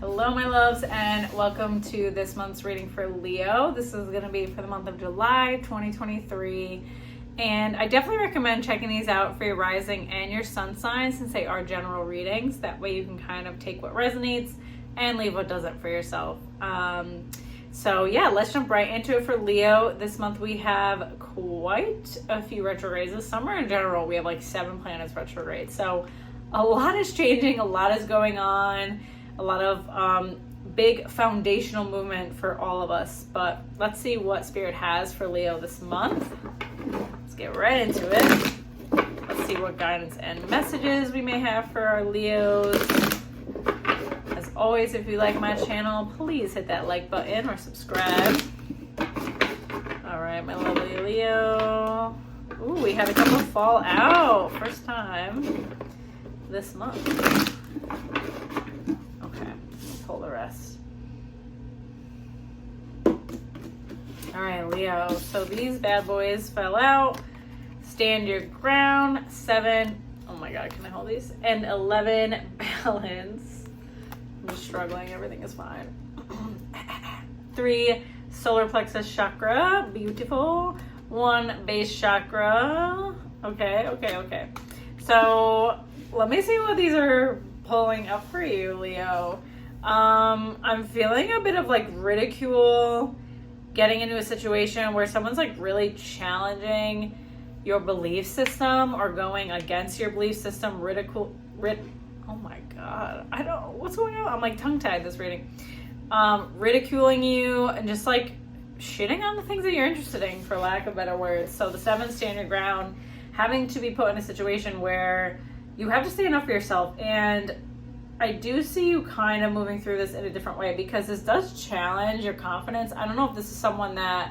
Hello, my loves, and welcome to this month's reading for Leo. This is going to be for the month of July 2023, and I definitely recommend checking these out for your rising and your sun signs since they are general readings. That way you can kind of take what resonates and leave what doesn't for yourself. So yeah, let's jump right into it for Leo. This month we have quite a few retrogrades. This summer in general, we have like 7 planets retrograde. So a lot is changing, a lot is going on. A lot of big foundational movement for all of us. But let's see what Spirit has for Leo this month. Let's get right into it. Let's see what guidance and messages we may have for our Leos. As always, if you like my channel, please hit that like button or subscribe. All right, my lovely Leo. Ooh, we had a couple fall out. First time this month. Pull the rest. All right, Leo. So these bad boys fell out. Stand your ground. 7. Oh my God, can I hold these? And 11 balance. I'm just struggling. Everything is fine. 3 solar plexus chakra. Beautiful. 1 base chakra. Okay. So let me see what these are pulling up for you, Leo. I'm feeling a bit of like ridicule, getting into a situation where someone's like really challenging your belief system or going against your belief system, oh my God, what's going on? I'm like tongue-tied this reading. Ridiculing you and just like shitting on the things that you're interested in, for lack of better words. So the 7, stand your ground, having to be put in a situation where you have to stand up for yourself. And I do see you kind of moving through this in a different way because this does challenge your confidence. I don't know if this is someone that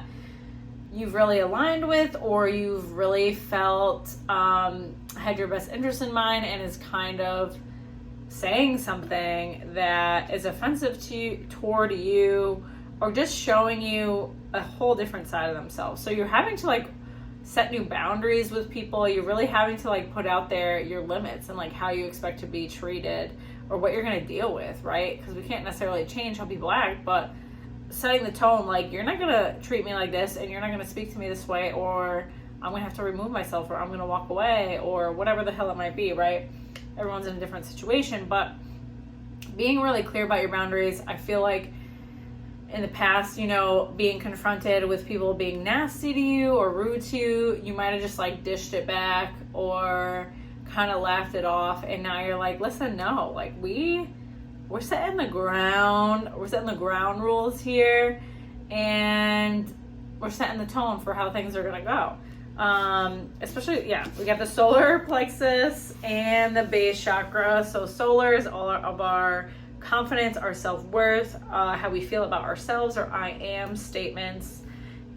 you've really aligned with or you've really felt had your best interest in mind and is kind of saying something that is offensive toward you or just showing you a whole different side of themselves. So you're having to like set new boundaries with people. You're really having to like put out there your limits and like how you expect to be treated or what you're going to deal with, right? Because we can't necessarily change how people act, but setting the tone, like, you're not going to treat me like this and you're not going to speak to me this way, or I'm going to have to remove myself, or I'm going to walk away, or whatever the hell it might be, right? Everyone's in a different situation, but being really clear about your boundaries. I feel like in the past, being confronted with people being nasty to you or rude to you, you might have just like dished it back or kind of laughed it off, and now you're like, listen, no, like we're setting the ground rules here, and we're setting the tone for how things are gonna go. Especially, we got the solar plexus and the base chakra. So solar is all of our confidence, our self-worth, how we feel about ourselves, or I am statements.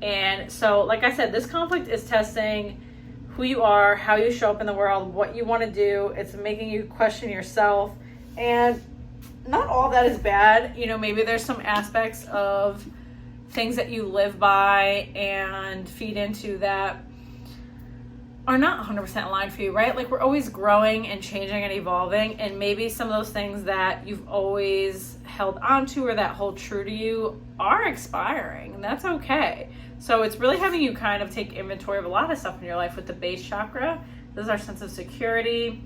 And so, like I said, this conflict is testing who you are, how you show up in the world, what you want to do. It's making you question yourself, and not all that is bad. Maybe there's some aspects of things that you live by and feed into that are not 100% aligned for you, right? Like, we're always growing and changing and evolving, and maybe some of those things that you've always held on to or that hold true to you are expiring, and that's okay. So it's really having you kind of take inventory of a lot of stuff in your life with the base chakra. This is our sense of security,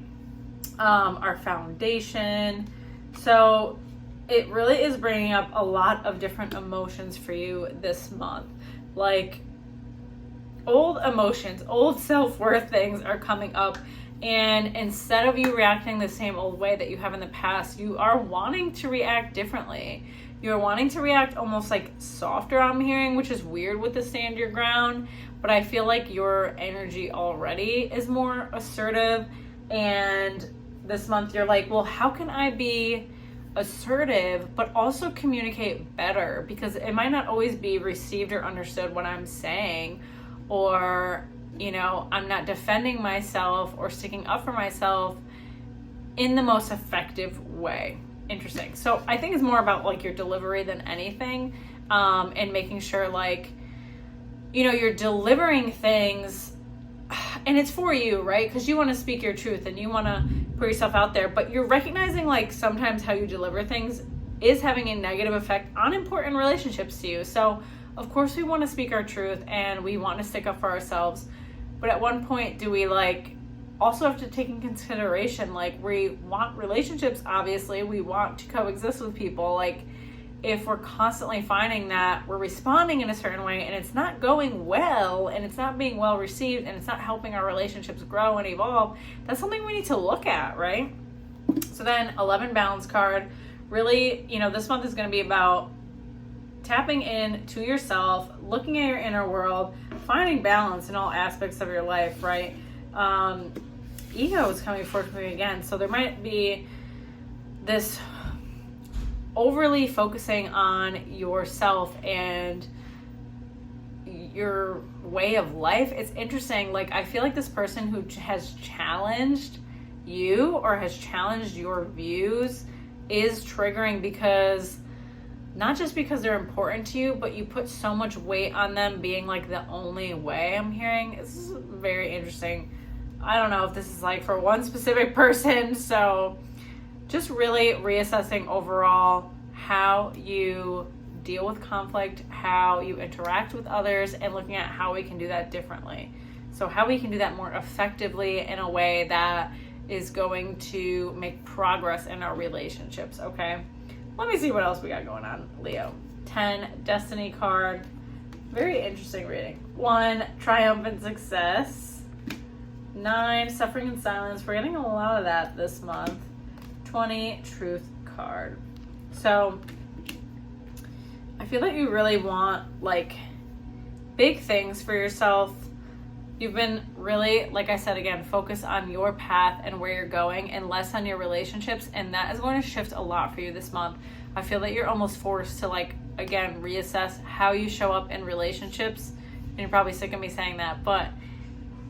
our foundation. So it really is bringing up a lot of different emotions for you this month. Like, old emotions, old self-worth things are coming up, and instead of you reacting the same old way that you have in the past, you are wanting to react differently. You're wanting to react almost like softer, I'm hearing, which is weird with the stand your ground, but I feel like your energy already is more assertive, and this month you're like, well, how can I be assertive but also communicate better? Because it might not always be received or understood what I'm saying, or I'm not defending myself or sticking up for myself in the most effective way. Interesting. So I think it's more about like your delivery than anything, and making sure like, you're delivering things and it's for you, right? Because you want to speak your truth and you want to put yourself out there, but you're recognizing like sometimes how you deliver things is having a negative effect on important relationships to you. So of course we want to speak our truth and we want to stick up for ourselves, but at one point do we like also have to take in consideration, like, we want relationships, obviously we want to coexist with people. Like, if we're constantly finding that we're responding in a certain way and it's not going well and it's not being well received and it's not helping our relationships grow and evolve, that's something we need to look at, right? So then 11 balance card, really, this month is going to be about tapping in to yourself, looking at your inner world, finding balance in all aspects of your life, right? Ego is coming forth for me again. So there might be this overly focusing on yourself and your way of life. It's interesting. Like, I feel like this person who has challenged you or has challenged your views is triggering, because not just because they're important to you, but you put so much weight on them being like the only way. I'm hearing this is very interesting. I don't know if this is like for one specific person. So just really reassessing overall how you deal with conflict, how you interact with others, and looking at how we can do that differently. So how we can do that more effectively in a way that is going to make progress in our relationships, okay? Let me see what else we got going on, Leo. 10, Destiny card. Very interesting reading. 1, Triumphant Success. 9, Suffering in Silence. We're getting a lot of that this month. 20, Truth card. So I feel like you really want like big things for yourself. You've been really, like I said again, focus on your path and where you're going and less on your relationships. And that is going to shift a lot for you this month. I feel that you're almost forced to like, again, reassess how you show up in relationships. And you're probably sick of me saying that, but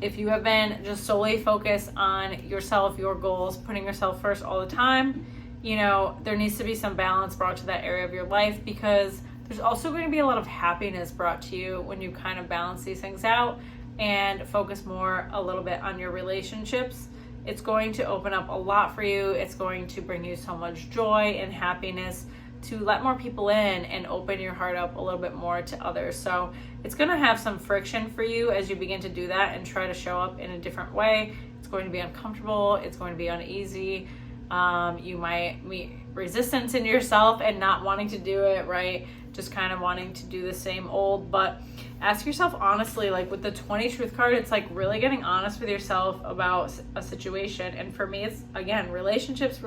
if you have been just solely focused on yourself, your goals, putting yourself first all the time, there needs to be some balance brought to that area of your life, because there's also going to be a lot of happiness brought to you when you kind of balance these things out and focus more a little bit on your relationships. It's going to open up a lot for you. It's going to bring you so much joy and happiness to let more people in and open your heart up a little bit more to others. So it's going to have some friction for you as you begin to do that and try to show up in a different way. It's going to be uncomfortable. It's going to be uneasy. You might meet resistance in yourself and not wanting to do it, right? Just kind of wanting to do the same old. But ask yourself honestly, like with the 20 Truth card, it's like really getting honest with yourself about a situation. And for me, it's again, relationships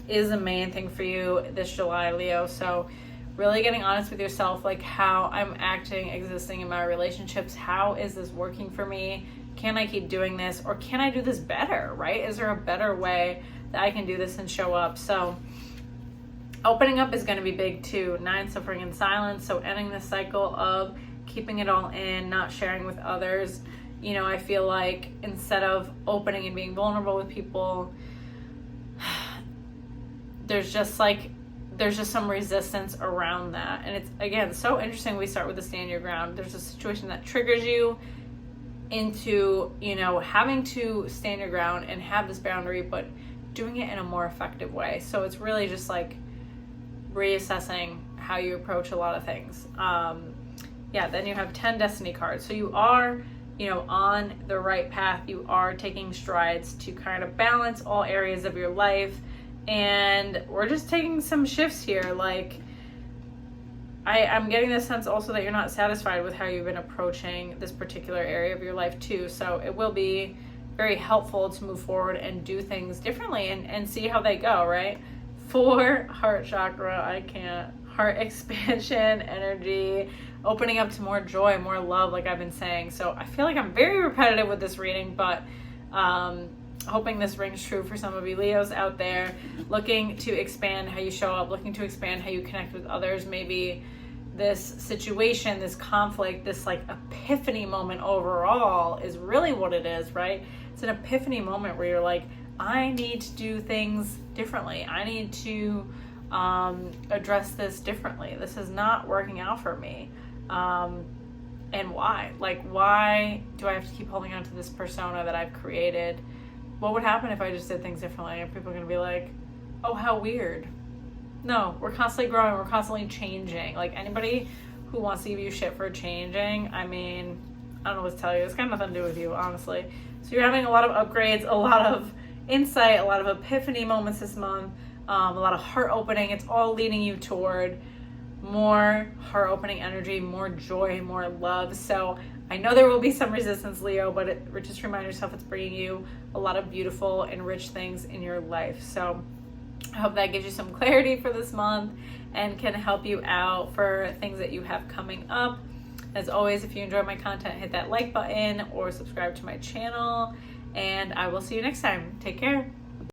is the main thing for you this July, Leo. So really getting honest with yourself, like how I'm acting, existing in my relationships. How is this working for me? Can I keep doing this, or can I do this better, right? Is there a better way that I can do this and show up? So opening up is going to be big too. 9, Suffering in Silence. So ending the cycle of keeping it all in, not sharing with others. I feel like instead of opening and being vulnerable with people, there's just some resistance around that. And it's, again, so interesting. We start with the stand your ground. There's a situation that triggers you into, having to stand your ground and have this boundary, but doing it in a more effective way. So it's really just like reassessing how you approach a lot of things. Then you have 10 Destiny cards. So you are, on the right path. You are taking strides to kind of balance all areas of your life. And we're just taking some shifts here. Like, I'm getting this sense also that you're not satisfied with how you've been approaching this particular area of your life too. So it will be very helpful to move forward and do things differently and see how they go, right? 4, Heart chakra, heart expansion, energy, opening up to more joy, more love, like I've been saying. So I feel like I'm very repetitive with this reading, but hoping this rings true for some of you Leos out there looking to expand how you show up, looking to expand how you connect with others. Maybe this situation, this conflict, this like epiphany moment overall is really what it is, right? It's an epiphany moment where you're like, I need to do things differently. I need to address this differently. This is not working out for me. And why? Like, why do I have to keep holding on to this persona that I've created? What would happen if I just did things differently? And people are going to be like, oh, how weird. No, we're constantly growing. We're constantly changing. Like, anybody who wants to give you shit for changing, I mean, I don't know what to tell you. It's got nothing to do with you, honestly. So you're having a lot of upgrades, a lot of insight, a lot of epiphany moments this month, a lot of heart opening. It's all leading you toward more heart opening energy, more joy, more love. So I know there will be some resistance, Leo, but just remind yourself it's bringing you a lot of beautiful and rich things in your life. So I hope that gives you some clarity for this month and can help you out for things that you have coming up. As always, if you enjoy my content, hit that like button or subscribe to my channel, and I will see you next time. Take care.